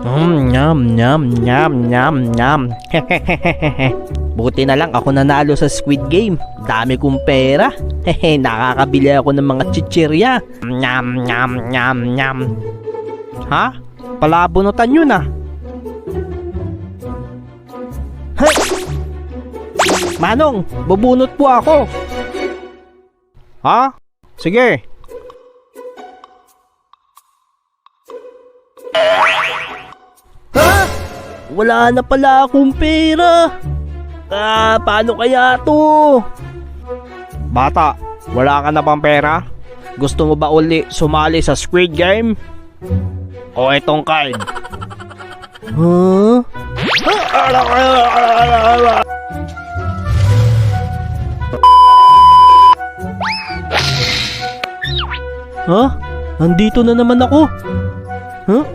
Nyam, nyam, nyam, nyam, nyam. Buti na lang ako nanalo sa Squid Game. Dami kong pera. Nakakabili ako ng mga chichirya. Nyam, nyam, nyam, nyam. Ha? Palabunutan yun ah. Hey! Manong, bubunot po ako. Ha? Sige. Ha? Wala na pala akong pera. Paano kaya to? Bata, wala ka na bang pera? Gusto mo ba uli sumali sa Squid Game? O etong card? Huh? Ha? Nandito na naman ako. Huh?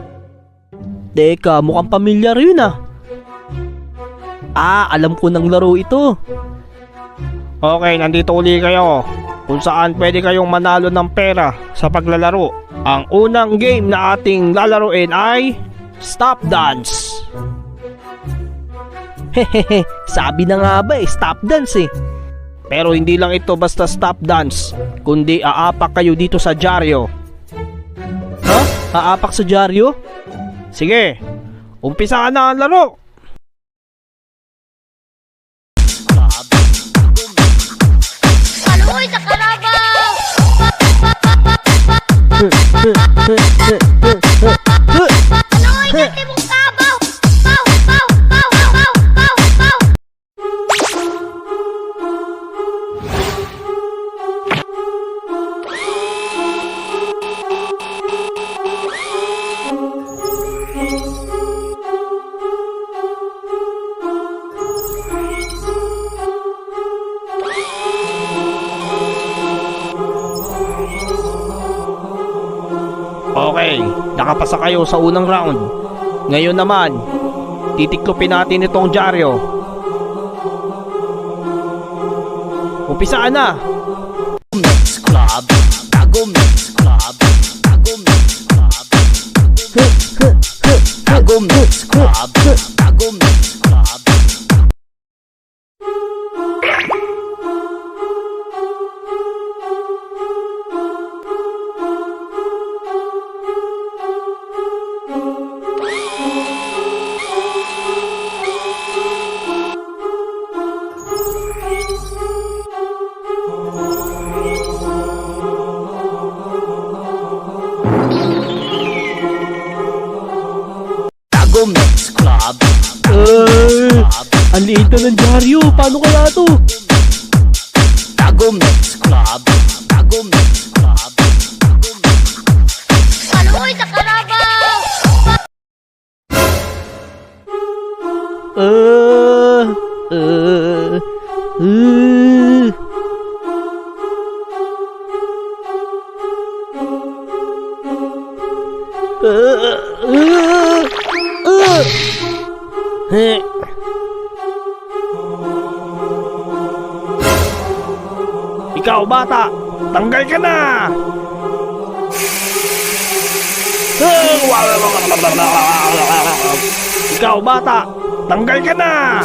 Teka, mukhang pamilyar yun ah. Alam ko ng laro ito. Okay, nandito uli kayo kung saan pwede kayong manalo ng pera sa paglalaro. Ang unang game na ating lalaruin ay Stop Dance. Hehehe, sabi na nga ba Stop Dance eh. Pero hindi lang ito basta Stop Dance, kundi aapak kayo dito sa dyaryo. Ha? Aapak sa dyaryo? Sige, umpisa na ang laro. Paluoy sa kalabaw! Paluoy sa timong kabaw! Paw! Paw! Paw! Paw! Paw! Paw! Okay, nakapasa kayo sa unang round. Ngayon naman, titiklopin natin itong dyaryo. Umpisaan na! Mix Club, Tago Mix Club, Tago Mix Club, Tago Mix Club, Tago Mix Club. Tago Mix Club, Ang liit na ng dyaryo. Paano kaya to? Tago Mix Club, Tago Mix Club, Tago Mix Club. Paluoy sa kalabaw! Ikaw bata, tanggal ka na! Ikaw bata, tanggal ka na!